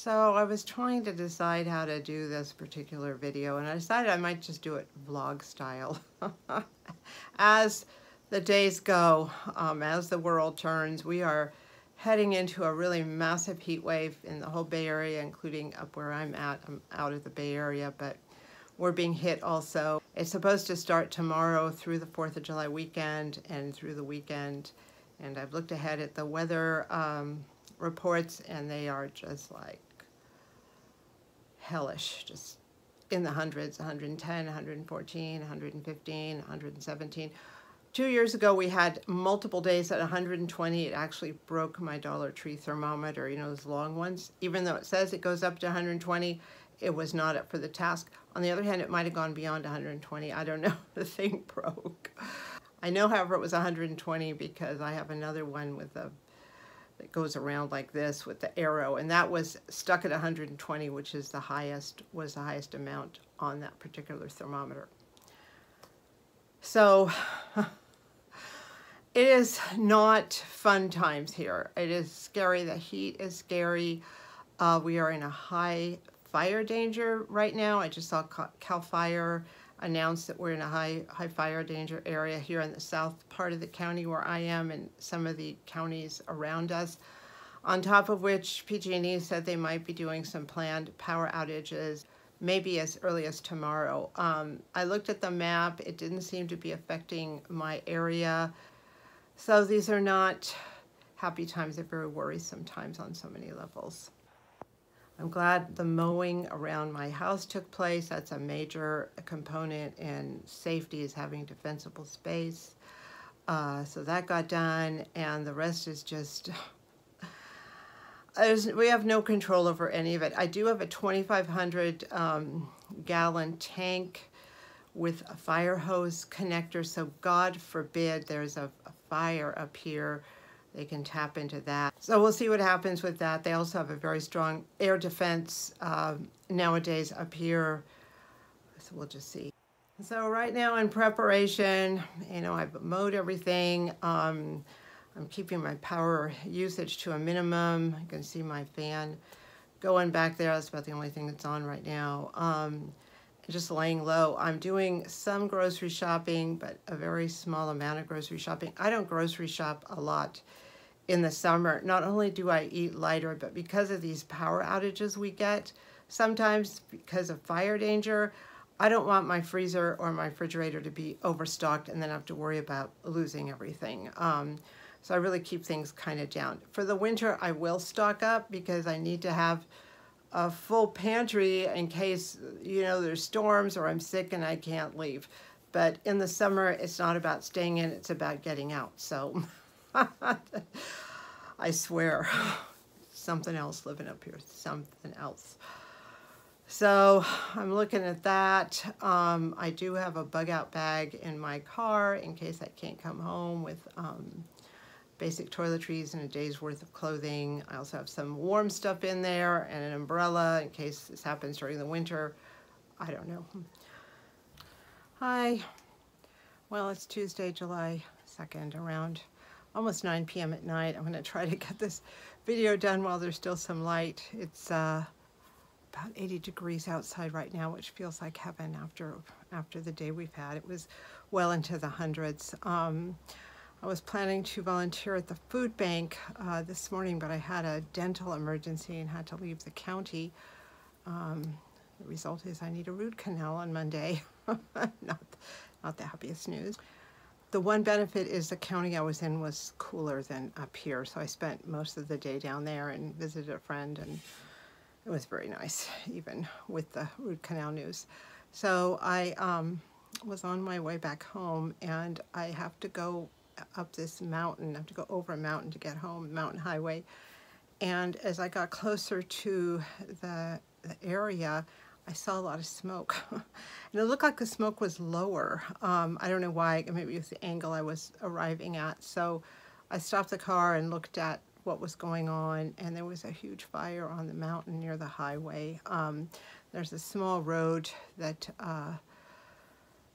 So I was trying to decide how to do this particular video, and I decided I might just do it vlog style. As the days go, as the world turns, we are heading into a really massive heat wave in the whole Bay Area, including up where I'm at. I'm out of the Bay Area, but we're being hit also. It's supposed to start tomorrow through the 4th of July weekend and through the weekend. And I've looked ahead at the weather reports, and they are just like hellish, just in the hundreds, 110, 114, 115, 117. 2 years ago, we had multiple days at 120. It actually broke my Dollar Tree thermometer, you know, those long ones. Even though it says it goes up to 120, it was not up for the task. On the other hand, it might have gone beyond 120. I don't know. The thing broke. I know, however, it was 120 because I have another one with a that goes around like this with the arrow, and that was stuck at 120, which is the highest, was the highest amount on that particular thermometer. So it is not fun times here. It is scary. The heat is scary. We are in a high fire danger right now. I just saw CAL FIRE announce that we're in a high fire danger area here in the south part of the county where I am and some of the counties around us. On top of which, PG&E said they might be doing some planned power outages, maybe as early as tomorrow. I looked at the map. It didn't seem to be affecting my area. So these are not happy times. They're very worrisome times on so many levels. I'm glad the mowing around my house took place. That's a major component in safety, is having defensible space. So that got done, and the rest is just, we have no control over any of it. I do have a 2,500 gallon tank with a fire hose connector, so God forbid there's a fire up here, they can tap into that. So we'll see what happens with that. They also have a very strong air defense nowadays up here. So we'll just see. So right now in preparation, you know, I've mowed everything. I'm keeping my power usage to a minimum. You can see my fan going back there. That's about the only thing that's on right now. Just laying low. I'm doing some grocery shopping, but a very small amount of grocery shopping. I don't grocery shop a lot in the summer. Not only do I eat lighter, but because of these power outages we get, sometimes because of fire danger, I don't want my freezer or my refrigerator to be overstocked and then have to worry about losing everything. So I really keep things kind of down. For the winter, I will stock up because I need to have a full pantry in case, you know, there's storms or I'm sick and I can't leave. But in the summer, it's not about staying in, it's about getting out. So I swear, something else living up here, something else. So I'm looking at that. I do have a bug out bag in my car in case I can't come home with basic toiletries and a day's worth of clothing. I also have some warm stuff in there and an umbrella in case this happens during the winter. I don't know. Hi. Well, it's Tuesday, July 2nd, around almost 9 p.m. at night. I'm going to try to get this video done while there's still some light. It's about 80 degrees outside right now, which feels like heaven after the day we've had. It was well into the hundreds. I was planning to volunteer at the food bank this morning, but I had a dental emergency and had to leave the county. The result is I need a root canal on Monday. Not the happiest news. The one benefit is the county I was in was cooler than up here, so I spent most of the day down there and visited a friend, and it was very nice, even with the root canal news. So I was on my way back home, and I have to go up this mountain. I have to go over a mountain to get home, mountain highway. And as I got closer to the area, I saw a lot of smoke. And it looked like the smoke was lower. I don't know why, maybe it was the angle I was arriving at. So I stopped the car and looked at what was going on, and there was a huge fire on the mountain near the highway. There's a small road that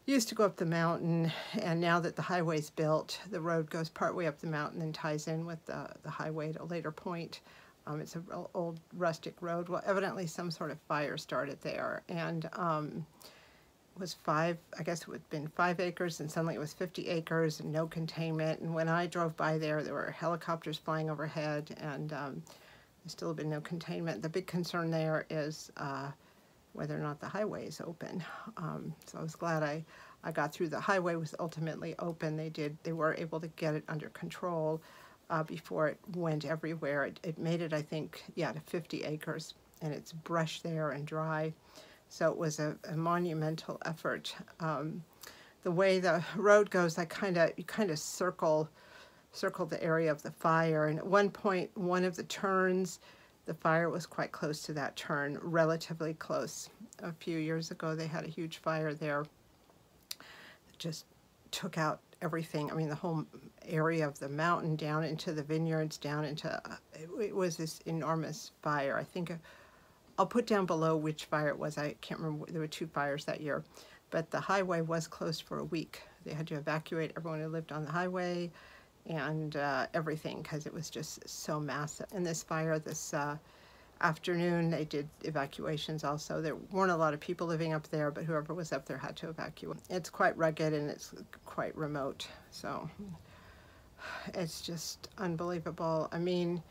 used to go up the mountain, and now that the highway's built, the road goes partway up the mountain and ties in with the highway at a later point. It's an old rustic road. Well, evidently some sort of fire started there, and it was I guess it would have been 5 acres, and suddenly it was 50 acres and no containment. And when I drove by there were helicopters flying overhead, and there's still been no containment. The big concern there is whether or not the highway is open. So I was glad I got through. The highway was ultimately open. They were able to get it under control before it went everywhere. It made it, I think, yeah, to 50 acres, and it's brush there and dry. So it was a monumental effort. The way the road goes, you kind of circle the area of the fire, and at one point, one of the turns, the fire was quite close to that turn, relatively close. A few years ago, they had a huge fire there that just took out everything. I mean, the whole area of the mountain down into the vineyards, down into, it was this enormous fire. I think I'll put down below which fire it was. I can't remember. There were 2 fires that year, but the highway was closed for a week. They had to evacuate everyone who lived on the highway and everything, because it was just so massive. And this fire this afternoon, they did evacuations also. There weren't a lot of people living up there, but whoever was up there had to evacuate. It's quite rugged and it's quite remote, so it's just unbelievable. I mean,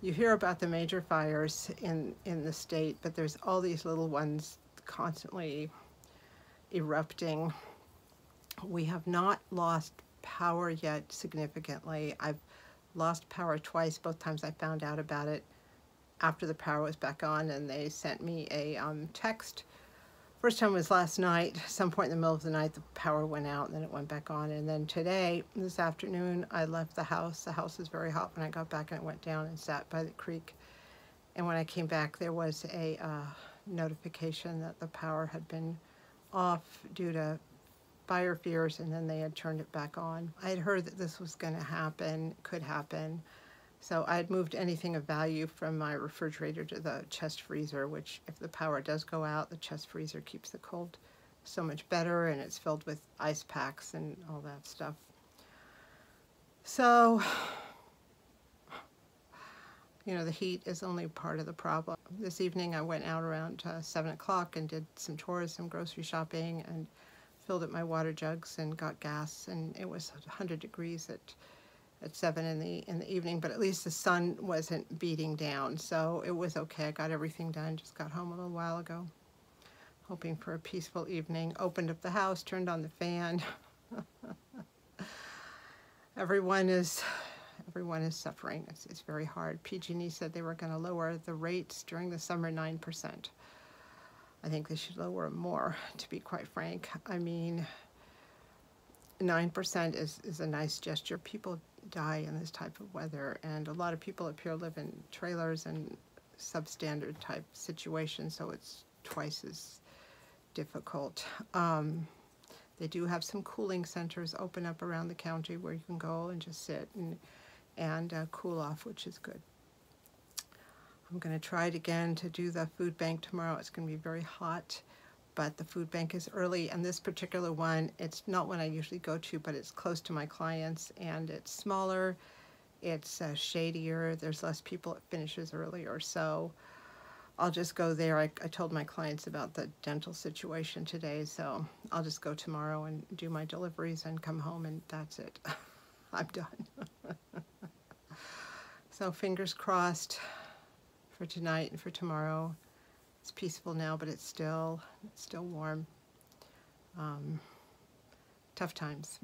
you hear about the major fires in the state, but there's all these little ones constantly erupting. We have not lost power yet significantly. I've lost power twice. Both times I found out about it after the power was back on, and they sent me a text. First time was last night. Some point in the middle of the night, the power went out, and then it went back on. And then today, this afternoon, I left the house. The house was very hot when I got back, and I went down and sat by the creek. And when I came back, there was a notification that the power had been off due to fire fears, and then they had turned it back on. I had heard that this was going to happen, could happen. So I had moved anything of value from my refrigerator to the chest freezer, which if the power does go out, the chest freezer keeps the cold so much better, and it's filled with ice packs and all that stuff. So, you know, the heat is only part of the problem. This evening I went out around 7 o'clock and did some chores, some grocery shopping, and filled up my water jugs and got gas, and it was 100 degrees at 7 in the evening, but at least the sun wasn't beating down, so it was okay. I got everything done. Just got home a little while ago, hoping for a peaceful evening. Opened up the house, turned on the fan. Everyone is suffering. It's very hard. PG&E said they were going to lower the rates during the summer 9%. I think they should lower more, to be quite frank. I mean, 9% is a nice gesture. People die in this type of weather, and a lot of people up here live in trailers and substandard type situations, so it's twice as difficult. They do have some cooling centers open up around the county where you can go and just sit and cool off, which is good. I'm going to try it again to do the food bank tomorrow. It's going to be very hot, but the food bank is early, and this particular one, it's not one I usually go to, but it's close to my clients, and it's smaller, it's shadier, there's less people, it finishes earlier, so I'll just go there. I told my clients about the dental situation today, so I'll just go tomorrow and do my deliveries and come home, and that's it. I'm done. So fingers crossed for tonight and for tomorrow. It's peaceful now, but it's still warm. Tough times.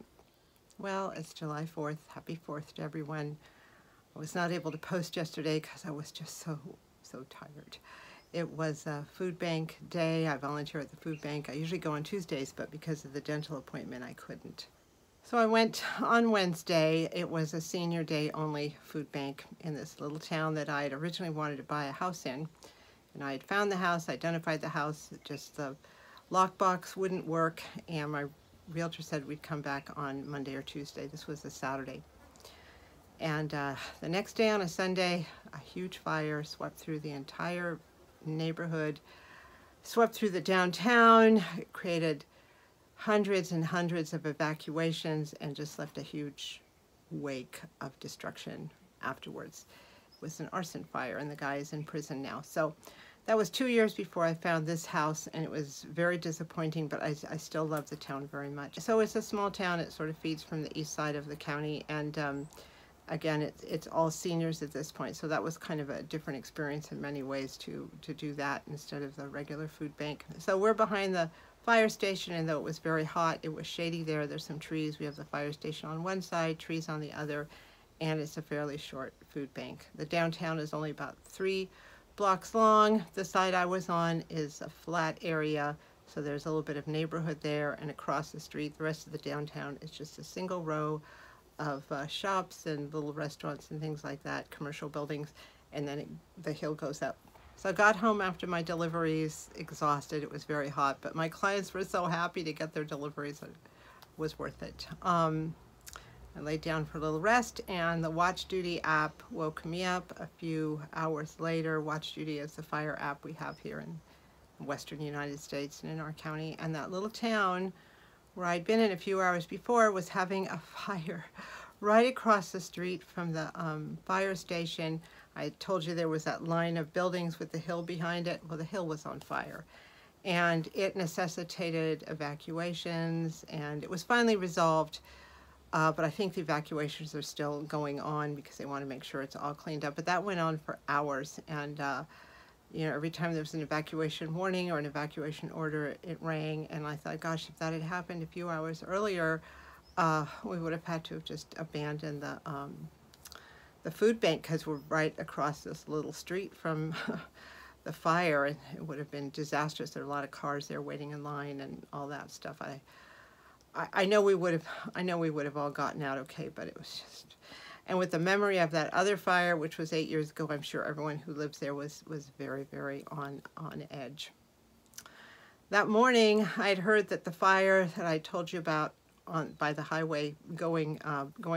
Well, it's July 4th. Happy 4th to everyone. I was not able to post yesterday because I was just so tired. It was a food bank day. I volunteer at the food bank. I usually go on Tuesdays, but because of the dental appointment, I couldn't. So I went on Wednesday. It was a senior day only food bank in this little town that I had originally wanted to buy a house in. And I had found the house, identified the house, just the lockbox wouldn't work, and my realtor said we'd come back on Monday or Tuesday. This was a Saturday. And the next day on a Sunday, a huge fire swept through the entire neighborhood, swept through the downtown, created hundreds and hundreds of evacuations, and just left a huge wake of destruction afterwards. was an arson fire, and the guy is in prison now. So that was 2 years before I found this house, and it was very disappointing, but I still love the town very much. So it's a small town. It sort of feeds from the east side of the county, and again, it's all seniors at this point, so that was kind of a different experience in many ways to do that instead of the regular food bank. So we're behind the fire station, and though it was very hot, it was shady there. There's some trees. We have the fire station on one side, trees on the other, and it's a fairly short food bank. The downtown is only about 3 blocks long. The side I was on is a flat area, so there's a little bit of neighborhood there, and across the street, the rest of the downtown is just a single row of shops and little restaurants and things like that, commercial buildings, and then the hill goes up. So I got home after my deliveries exhausted. It was very hot, but my clients were so happy to get their deliveries. It was worth it. I laid down for a little rest, and the Watch Duty app woke me up a few hours later. Watch Duty is the fire app we have here in western United States and in our county. And that little town where I'd been in a few hours before was having a fire right across the street from the fire station. I told you there was that line of buildings with the hill behind it. Well, the hill was on fire, and it necessitated evacuations, and it was finally resolved. But I think the evacuations are still going on because they want to make sure it's all cleaned up. But that went on for hours, and you know, every time there was an evacuation warning or an evacuation order, it rang. And I thought, gosh, if that had happened a few hours earlier, we would have had to have just abandoned the food bank, because we're right across this little street from the fire, and it would have been disastrous. There are a lot of cars there waiting in line and all that stuff. I know we would have all gotten out okay, but it was just, and with the memory of that other fire, which was 8 years ago, I'm sure everyone who lives there was very, very on edge. That morning, I'd heard that the fire that I told you about by the highway going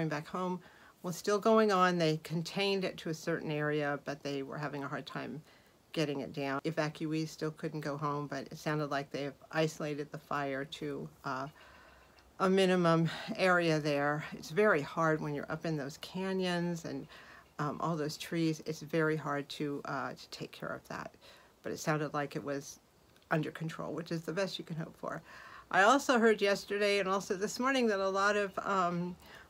back home was still going on. They contained it to a certain area, but they were having a hard time getting it down. Evacuees still couldn't go home, but it sounded like they've isolated the fire to a minimum area there. It's very hard when you're up in those canyons and all those trees. It's very hard to take care of that. But it sounded like it was under control, which is the best you can hope for. I also heard yesterday and also this morning that a lot of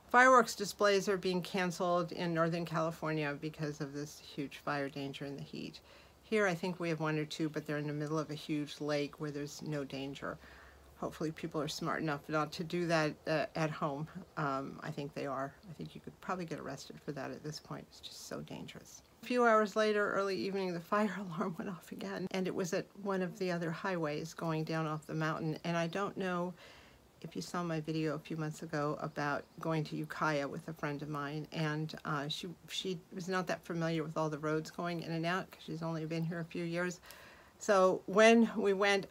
fireworks displays are being canceled in Northern California because of this huge fire danger in the heat. Here I think we have 1 or 2, but they're in the middle of a huge lake where there's no danger. Hopefully people are smart enough not to do that at home. I think they are. I think you could probably get arrested for that at this point. It's just so dangerous. A few hours later, early evening, the fire alarm went off again, and it was at one of the other highways going down off the mountain. And I don't know if you saw my video a few months ago about going to Ukiah with a friend of mine, and she was not that familiar with all the roads going in and out because she's only been here a few years. So when we went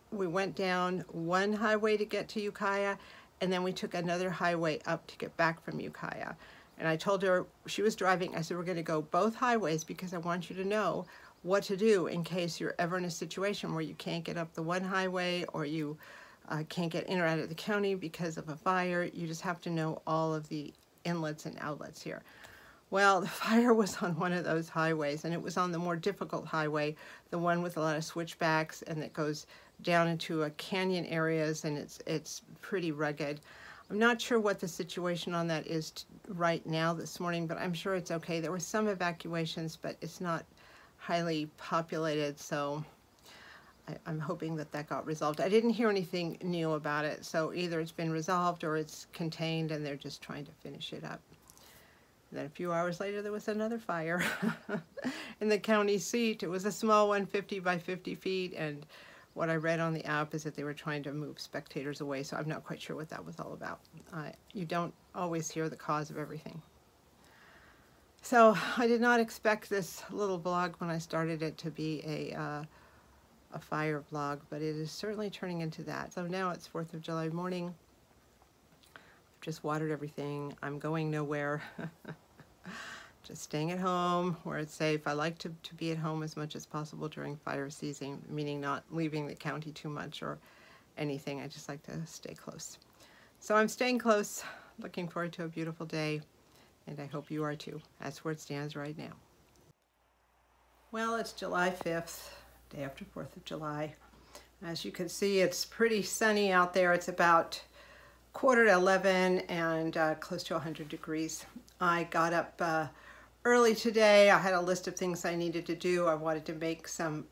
down one highway to get to Ukiah, and then we took another highway up to get back from Ukiah. And I told her, she was driving, I said, we're going to go both highways because I want you to know what to do in case you're ever in a situation where you can't get up the one highway, or you can't get in or out of the county because of a fire. You just have to know all of the inlets and outlets here. Well, the fire was on one of those highways, and it was on the more difficult highway, the one with a lot of switchbacks, and that goes down into a canyon areas, and it's pretty rugged. I'm not sure what the situation on that is right now this morning, but I'm sure it's okay. There were some evacuations, but it's not highly populated, so I'm hoping that that got resolved. I didn't hear anything new about it, so either it's been resolved or it's contained and they're just trying to finish it up. And then a few hours later, there was another fire in the county seat. It was a small one, 50 by 50 feet, and what I read on the app is that they were trying to move spectators away, so I'm not quite sure what that was all about. You don't always hear the cause of everything. So I did not expect this little vlog when I started it to be a fire vlog, but it is certainly turning into that. So now it's 4th of July morning. I've just watered everything. I'm going nowhere. Just staying at home where it's safe. I like to be at home as much as possible during fire season, meaning not leaving the county too much or anything. I just like to stay close. So I'm staying close, looking forward to a beautiful day, and I hope you are too. That's where it stands right now. Well, it's July 5th, day after 4th of July. As you can see, it's pretty sunny out there. It's about 10:45 and close to 100 degrees. I got up early today. I had a list of things I needed to do. I wanted to make some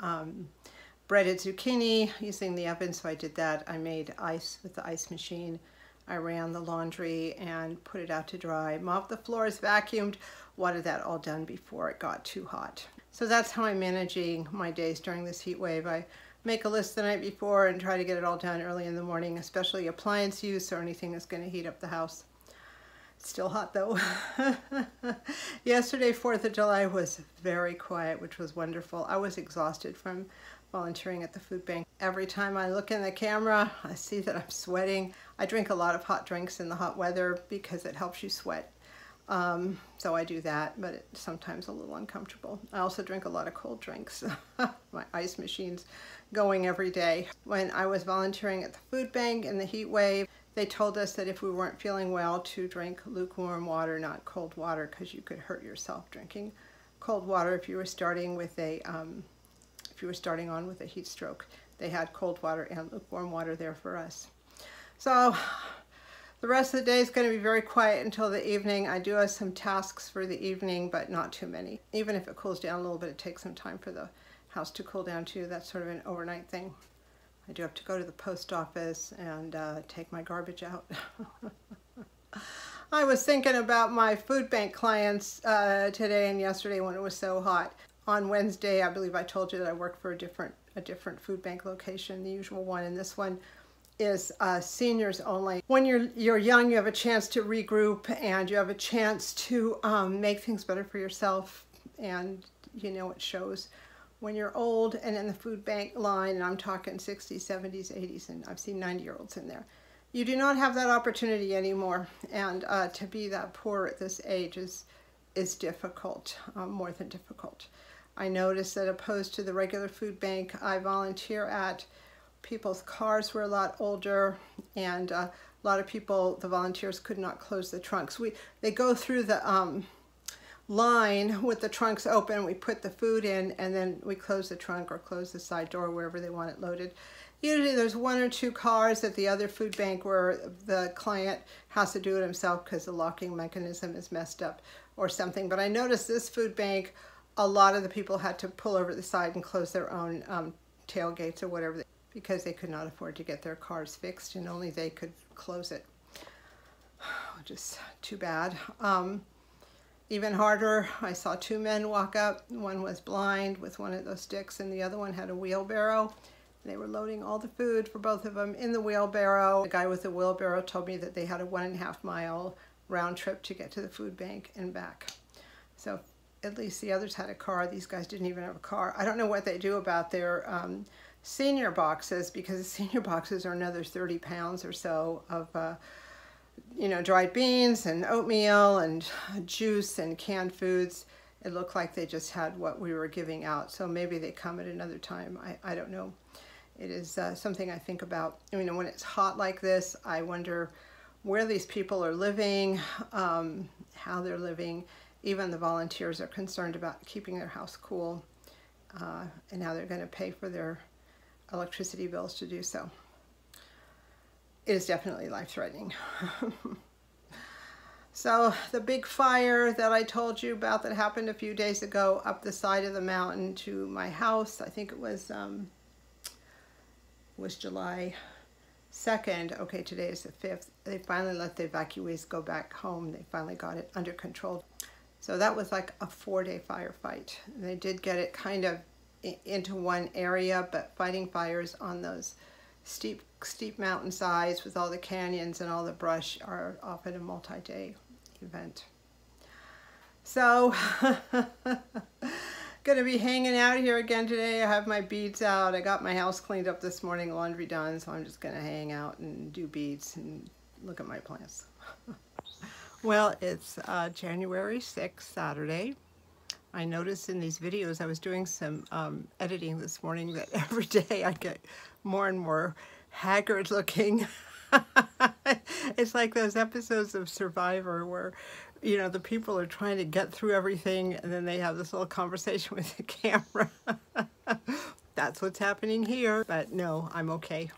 breaded zucchini using the oven, so I did that. I made ice with the ice machine. I ran the laundry and put it out to dry. Mopped the floors, vacuumed, wanted that all done before it got too hot. So that's how I'm managing my days during this heat wave. I make a list the night before and try to get it all done early in the morning, especially appliance use or anything that's going to heat up the house. It's still hot though. Yesterday, 4th of July, was very quiet, which was wonderful. I was exhausted from volunteering at the food bank. Every time I look in the camera, I see that I'm sweating. I drink a lot of hot drinks in the hot weather because it helps you sweat. So I do that, but it's sometimes a little uncomfortable. I also drink a lot of cold drinks. My ice machine's going every day. When I was volunteering at the food bank in the heat wave, they told us that if we weren't feeling well to drink lukewarm water, not cold water, because you could hurt yourself drinking cold water if you were starting with a on with a heat stroke. They had cold water and lukewarm water there for us. So the rest of the day is going to be very quiet until the evening. I do have some tasks for the evening, but not too many. Even if it cools down a little bit, it takes some time for the house to cool down too. That's sort of an overnight thing. I do have to go to the post office and take my garbage out. I was thinking about my food bank clients today and yesterday when it was so hot. On Wednesday, I believe I told you that I work for a different food bank location, the usual one, and this one is seniors only. When you're young, you have a chance to regroup and you have a chance to make things better for yourself, and you know it shows. When you're old and in the food bank line, and I'm talking 60s, 70s, 80s, and I've seen 90-year-olds in there, you do not have that opportunity anymore, and to be that poor at this age is difficult, more than difficult. I noticed that opposed to the regular food bank I volunteer at, people's cars were a lot older, and a lot of people, the volunteers, could not close the trunks. They go through the line with the trunks open, we put the food in, and then we close the trunk or close the side door wherever they want it loaded. Usually there's 1 or 2 cars at the other food bank where the client has to do it himself because the locking mechanism is messed up or something. But I noticed this food bank, a lot of the people had to pull over the side and close their own tailgates or whatever, because they could not afford to get their cars fixed and only they could close it. Which is too bad. Even harder, I saw 2 men walk up. One was blind with one of those sticks and the other one had a wheelbarrow. They were loading all the food for both of them in the wheelbarrow. The guy with the wheelbarrow told me that they had a 1.5 mile round trip to get to the food bank and back. So at least the others had a car. These guys didn't even have a car. I don't know what they do about their senior boxes, because the senior boxes are another 30 pounds or so of dried beans and oatmeal and juice and canned foods. It looked like they just had what we were giving out, so maybe they come at another time. I don't know. It is something I think about. When it's hot like this, I wonder where these people are living, how they're living. Even the volunteers are concerned about keeping their house cool, and how they're going to pay for their electricity bills to do so. It is definitely life-threatening. So the big fire that I told you about that happened a few days ago up the side of the mountain to my house, I think it was July 2nd. Okay, today is the 5th. They finally let the evacuees go back home. They finally got it under control. So that was like a 4-day firefight. They did get it kind of into one area, but fighting fires on those steep mountainsides with all the canyons and all the brush are often a multi-day event. So gonna be hanging out here again today. I have my beads out. I got my house cleaned up this morning, laundry done, so I'm just gonna hang out and do beads and look at my plants. Well, it's January 6th, Saturday. I noticed in these videos, I was doing some editing this morning, that every day I get more and more haggard looking. It's like those episodes of Survivor where you know, the people are trying to get through everything, and then they have this little conversation with the camera. That's what's happening here, but no, I'm okay.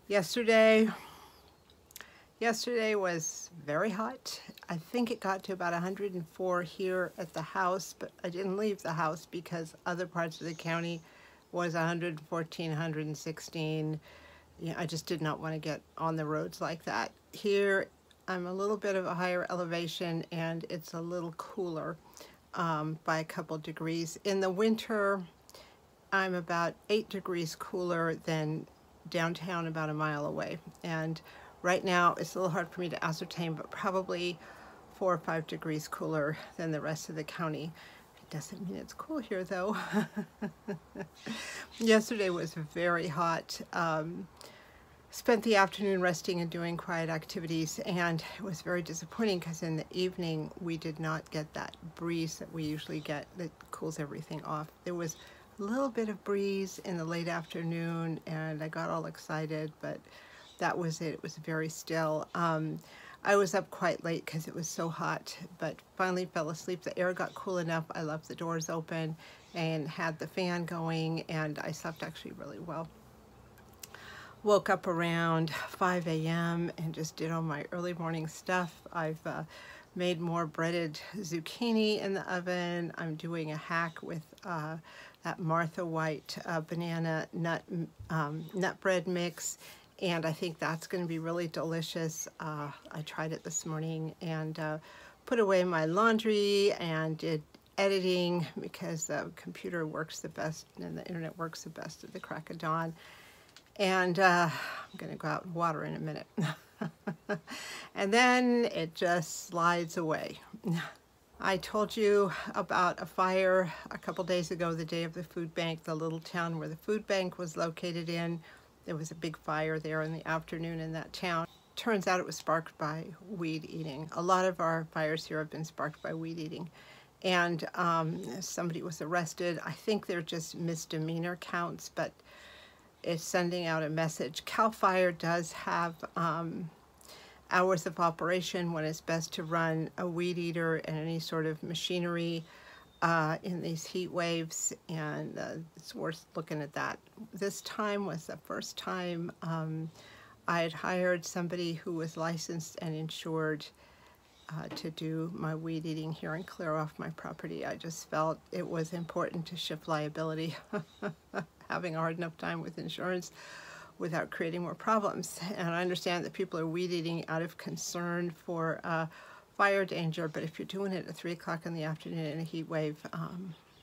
Yesterday was very hot. I think it got to about 104 here at the house, but I didn't leave the house because other parts of the county was 114, 116. Yeah, I just did not want to get on the roads like that. Here, I'm a little bit of a higher elevation and it's a little cooler by a couple degrees. In the winter, I'm about 8 degrees cooler than downtown about a mile away. And right now, it's a little hard for me to ascertain, but probably 4 or 5 degrees cooler than the rest of the county. It doesn't mean it's cool here, though. Yesterday was very hot. Spent the afternoon resting and doing quiet activities, and it was very disappointing because in the evening we did not get that breeze that we usually get that cools everything off. There was a little bit of breeze in the late afternoon and I got all excited, but that was it. It was very still. I was up quite late because it was so hot, but finally fell asleep. The air got cool enough. I left the doors open and had the fan going, and I slept actually really well. Woke up around 5 a.m. and just did all my early morning stuff. I've made more breaded zucchini in the oven. I'm doing a hack with that Martha White banana nut bread mix, and I think that's going to be really delicious. I tried it this morning and put away my laundry and did editing because the computer works the best and the internet works the best at the crack of dawn. And I'm going to go out and water in a minute. And then it just slides away. I told you about a fire a couple days ago, the day of the food bank, the little town where the food bank was located in. There was a big fire there in the afternoon in that town. Turns out it was sparked by weed eating. A lot of our fires here have been sparked by weed eating. And somebody was arrested. I think they're just misdemeanor counts, but it's sending out a message. CAL FIRE does have hours of operation when it's best to run a weed eater and any sort of machinery in these heat waves, and it's worth looking at that. This time was the first time I had hired somebody who was licensed and insured to do my weed eating here and clear off my property. I just felt it was important to shift liability. Having a hard enough time with insurance without creating more problems. And I understand that people are weed eating out of concern for fire danger, but if you're doing it at 3 o'clock in the afternoon in a heat wave,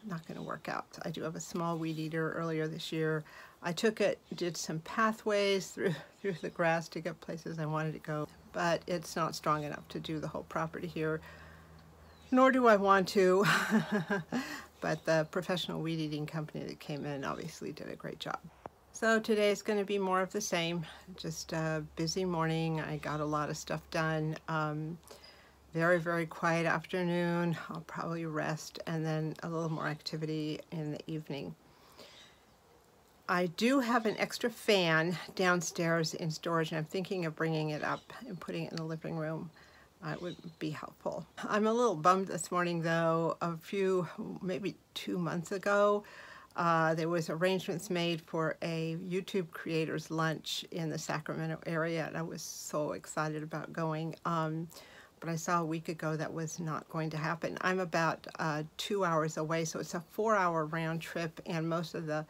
not going to work out. I do have a small weed eater earlier this year. I took it, did some pathways through the grass to get places I wanted to go, but it's not strong enough to do the whole property here, nor do I want to. But the professional weed eating company that came in obviously did a great job. So today is going to be more of the same, just a busy morning. I got a lot of stuff done. Very, very quiet afternoon. I'll probably rest and then a little more activity in the evening. I do have an extra fan downstairs in storage, and I'm thinking of bringing it up and putting it in the living room. It would be helpful. I'm a little bummed this morning though. Maybe 2 months ago, there was arrangements made for a YouTube creators lunch in the Sacramento area, and I was so excited about going. But I saw a week ago that was not going to happen. I'm about 2 hours away, so it's a 4-hour round trip, and most of the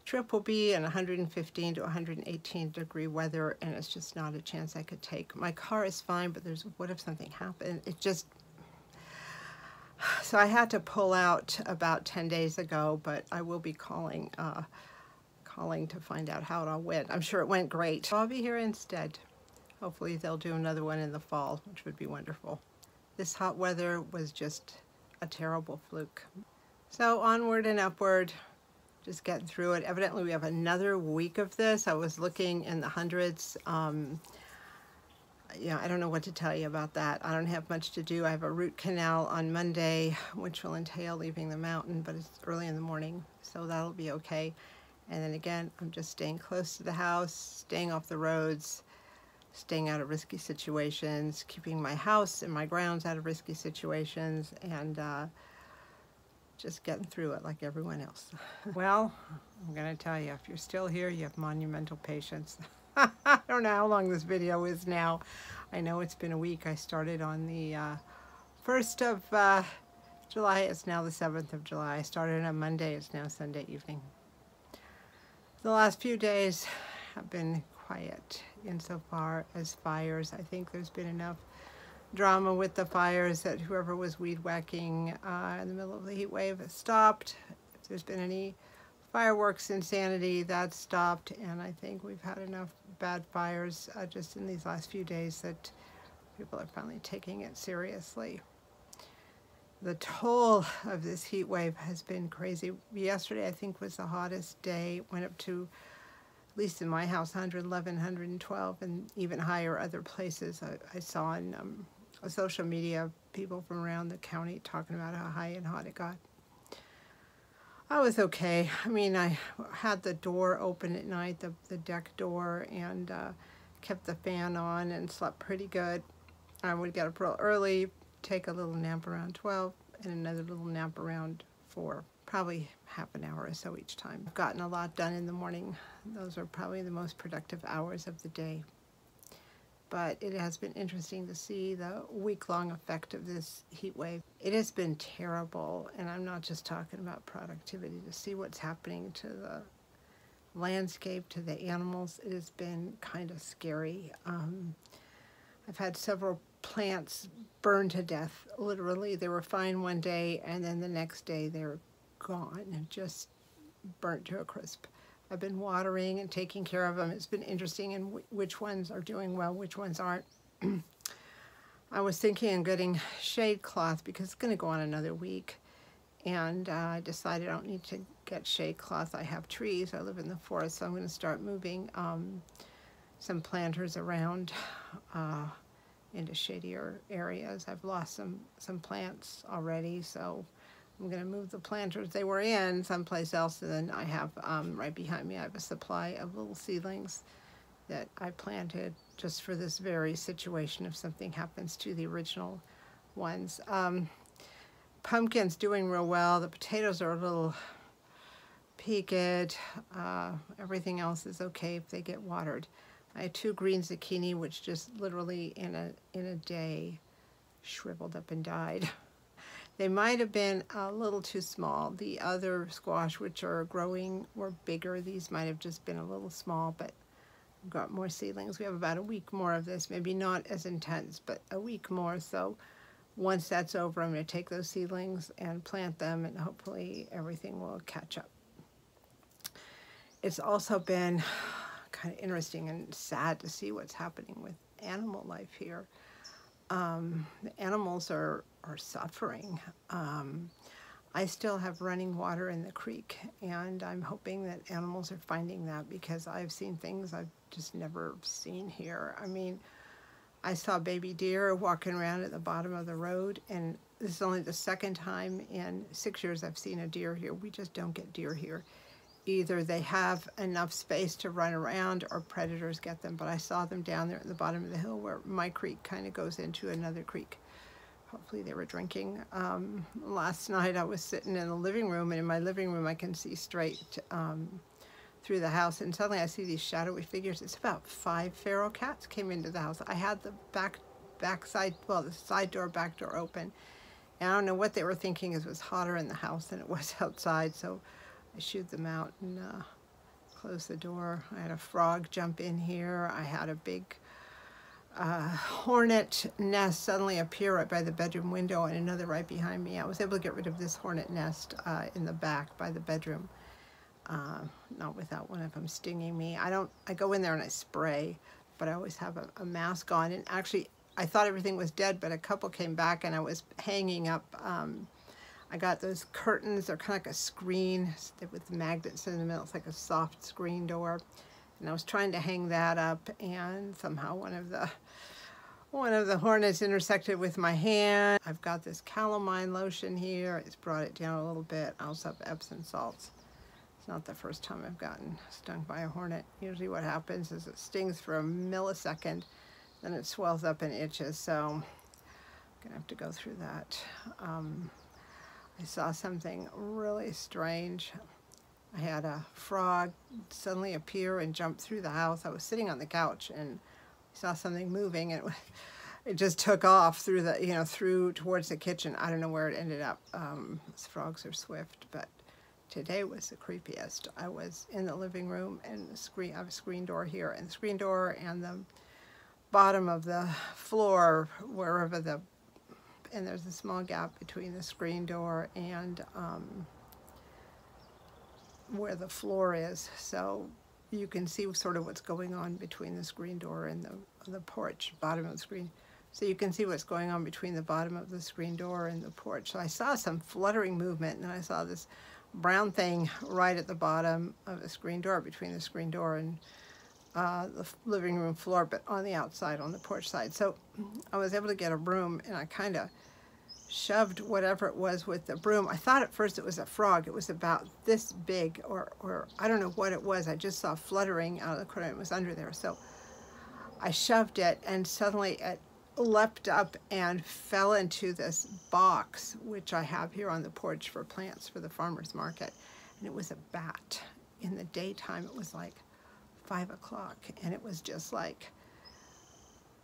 trip will be in 115 to 118 degree weather, and it's just not a chance I could take. My car is fine, but what if something happened? So I had to pull out about 10 days ago, but I will be calling to find out how it all went. I'm sure it went great. So I'll be here instead. Hopefully they'll do another one in the fall, which would be wonderful. This hot weather was just a terrible fluke. So onward and upward. Just getting through it. Evidently we have another week of this. I was looking in the hundreds. Yeah, I don't know what to tell you about that. I don't have much to do. I have a root canal on Monday, which will entail leaving the mountain, but it's early in the morning, so that'll be okay. And then again, I'm just staying close to the house, staying off the roads, staying out of risky situations, keeping my house and my grounds out of risky situations, and just getting through it like everyone else. Well, I'm gonna tell you, if you're still here, you have monumental patience. I don't know how long this video is now. I know it's been a week. I started on the 1st of July. It's now the 7th of July. I started on Monday. It's now Sunday evening. The last few days have been quiet insofar as fires. I think there's been enough drama with the fires that whoever was weed whacking in the middle of the heat wave has stopped. If there's been any fireworks insanity, that's stopped, and I think we've had enough bad fires just in these last few days that people are finally taking it seriously. The toll of this heat wave has been crazy. Yesterday, I think, was the hottest day. Went up to, at least in my house, 111, 112, and even higher other places. I saw on social media people from around the county talking about how high and hot it got. I was okay. I mean, I had the door open at night, the deck door, and kept the fan on and slept pretty good. I would get up real early, take a little nap around 12, and another little nap around 4, probably half an hour or so each time. I've gotten a lot done in the morning. Those are probably the most productive hours of the day. But it has been interesting to see the week-long effect of this heat wave. It has been terrible, and I'm not just talking about productivity. To see what's happening to the landscape, to the animals, it has been kind of scary. I've had several plants burned to death, literally. They were fine one day, and then the next day they were gone and just burnt to a crisp. I've been watering and taking care of them. It's been interesting in which ones are doing well, which ones aren't. I was thinking of getting shade cloth because it's going to go on another week, and I decided I don't need to get shade cloth. I have trees. I live in the forest, so I'm going to start moving some planters around into shadier areas. I've lost some plants already, so I'm going to move the planters they were in someplace else, and then I have right behind me I have a supply of little seedlings that I planted just for this very situation if something happens to the original ones. Pumpkin's doing real well. The potatoes are a little peaked. Everything else is okay if they get watered. I had 2 green zucchini which just literally in a day shriveled up and died. They might have been a little too small. The other squash, which are growing, were bigger. These might have just been a little small, but we've got more seedlings. We have about a week more of this, maybe not as intense, but a week more. So once that's over, I'm going to take those seedlings and plant them, and hopefully everything will catch up. It's also been kind of interesting and sad to see what's happening with animal life here. The animals are suffering. I still have running water in the creek, and I'm hoping that animals are finding that, because I've seen things I've just never seen here. I mean, I saw baby deer walking around at the bottom of the road, and this is only the 2nd time in 6 years I've seen a deer here. We just don't get deer here. Either they have enough space to run around or predators get them, but I saw them down there at the bottom of the hill where my creek kind of goes into another creek. Hopefully they were drinking. Last night I was sitting in the living room, and in my living room I can see straight through the house, and suddenly I see these shadowy figures. It's about 5 feral cats came into the house. I had the the side door, back door open, and I don't know what they were thinking. It was hotter in the house than it was outside, so I shooed them out and closed the door. I had a frog jump in here. I had a big hornet nest suddenly appear right by the bedroom window, and another right behind me. I was able to get rid of this hornet nest in the back by the bedroom, not without one of them stinging me. I go in there and I spray, but I always have a mask on. And actually, I thought everything was dead, but a couple came back, and I was hanging up. I got those curtains. They're kind of like a screen with magnets in the middle. It's like a soft screen door. And I was trying to hang that up, and somehow one of the hornets intersected with my hand. I've got this calamine lotion here. It's brought it down a little bit. I also have Epsom salts. It's not the first time I've gotten stung by a hornet. Usually what happens is it stings for a millisecond, then it swells up and itches. So I'm gonna have to go through that. I saw something really strange. I had a frog suddenly appear and jump through the house. I was sitting on the couch and saw something moving, and it just took off through the, you know, through towards the kitchen. I don't know where it ended up. Frogs are swift, but today was the creepiest. I was in the living room, and I have a screen door here, and the screen door and the bottom of the floor, wherever and there's a small gap between the screen door and where the floor is, so you can see sort of what's going on between the screen door and the porch, bottom of the screen. So you can see what's going on between the bottom of the screen door and the porch. So I saw some fluttering movement, and then I saw this brown thing right at the bottom of the screen door, between the screen door and the living room floor, but on the outside, on the porch side. So I was able to get a broom, and I kind of shoved whatever it was with the broom. I thought at first it was a frog. It was about this big, or I don't know what it was. I just saw fluttering out of the corner. It was under there. So I shoved it, and suddenly it leapt up and fell into this box, which I have here on the porch for plants for the farmer's market. And it was a bat. In the daytime, it was like 5 o'clock, and it was just like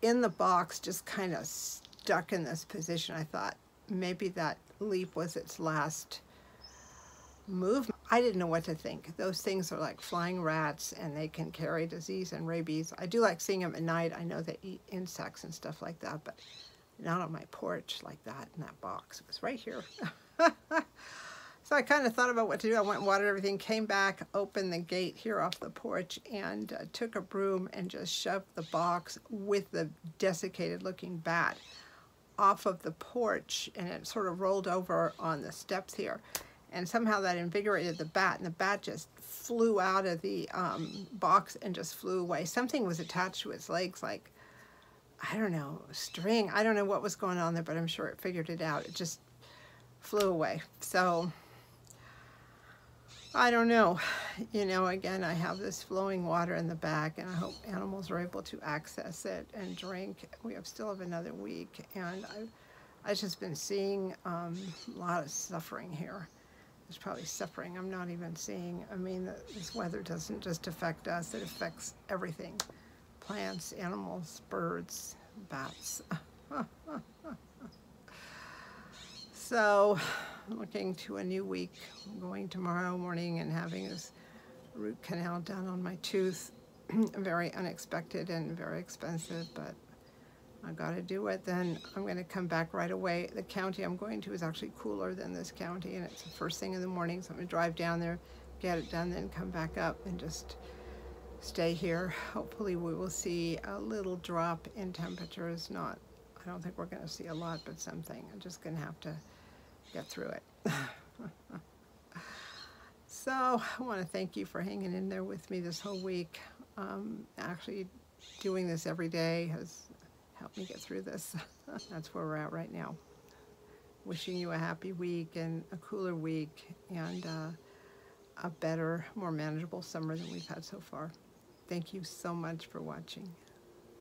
in the box, just kind of stuck in this position. I thought maybe that leap was its last movement. I didn't know what to think. Those things are like flying rats, and they can carry disease and rabies. I do like seeing them at night. I know they eat insects and stuff like that, but not on my porch like that in that box. It was right here. So I kind of thought about what to do. I went and watered everything, came back, opened the gate here off the porch, and took a broom and just shoved the box with the desiccated looking bat off of the porch, and it sort of rolled over on the steps here. And somehow that invigorated the bat, and the bat just flew out of the box and just flew away. Something was attached to its legs, like, I don't know, string. I don't know what was going on there, but I'm sure it figured it out. It just flew away. So I don't know. You know, again, I have this flowing water in the back, and I hope animals are able to access it and drink. We still have another week, and I've just been seeing a lot of suffering here. There's probably suffering I'm not even seeing. I mean, this weather doesn't just affect us, it affects everything. Plants, animals, birds, bats. So, looking to a new week. I'm going tomorrow morning and having this root canal done on my tooth. Very unexpected and very expensive, but I gotta do it. Then I'm gonna come back right away. The county I'm going to is actually cooler than this county, and it's the first thing in the morning, so I'm gonna drive down there, get it done, then come back up and just stay here. Hopefully we will see a little drop in temperatures. I don't think we're gonna see a lot, but something. I'm just gonna have to get through it. So I want to thank you for hanging in there with me this whole week. Actually doing this every day has helped me get through this. That's where we're at right now. Wishing you a happy week and a cooler week, and a better, more manageable summer than we've had so far. Thank you so much for watching.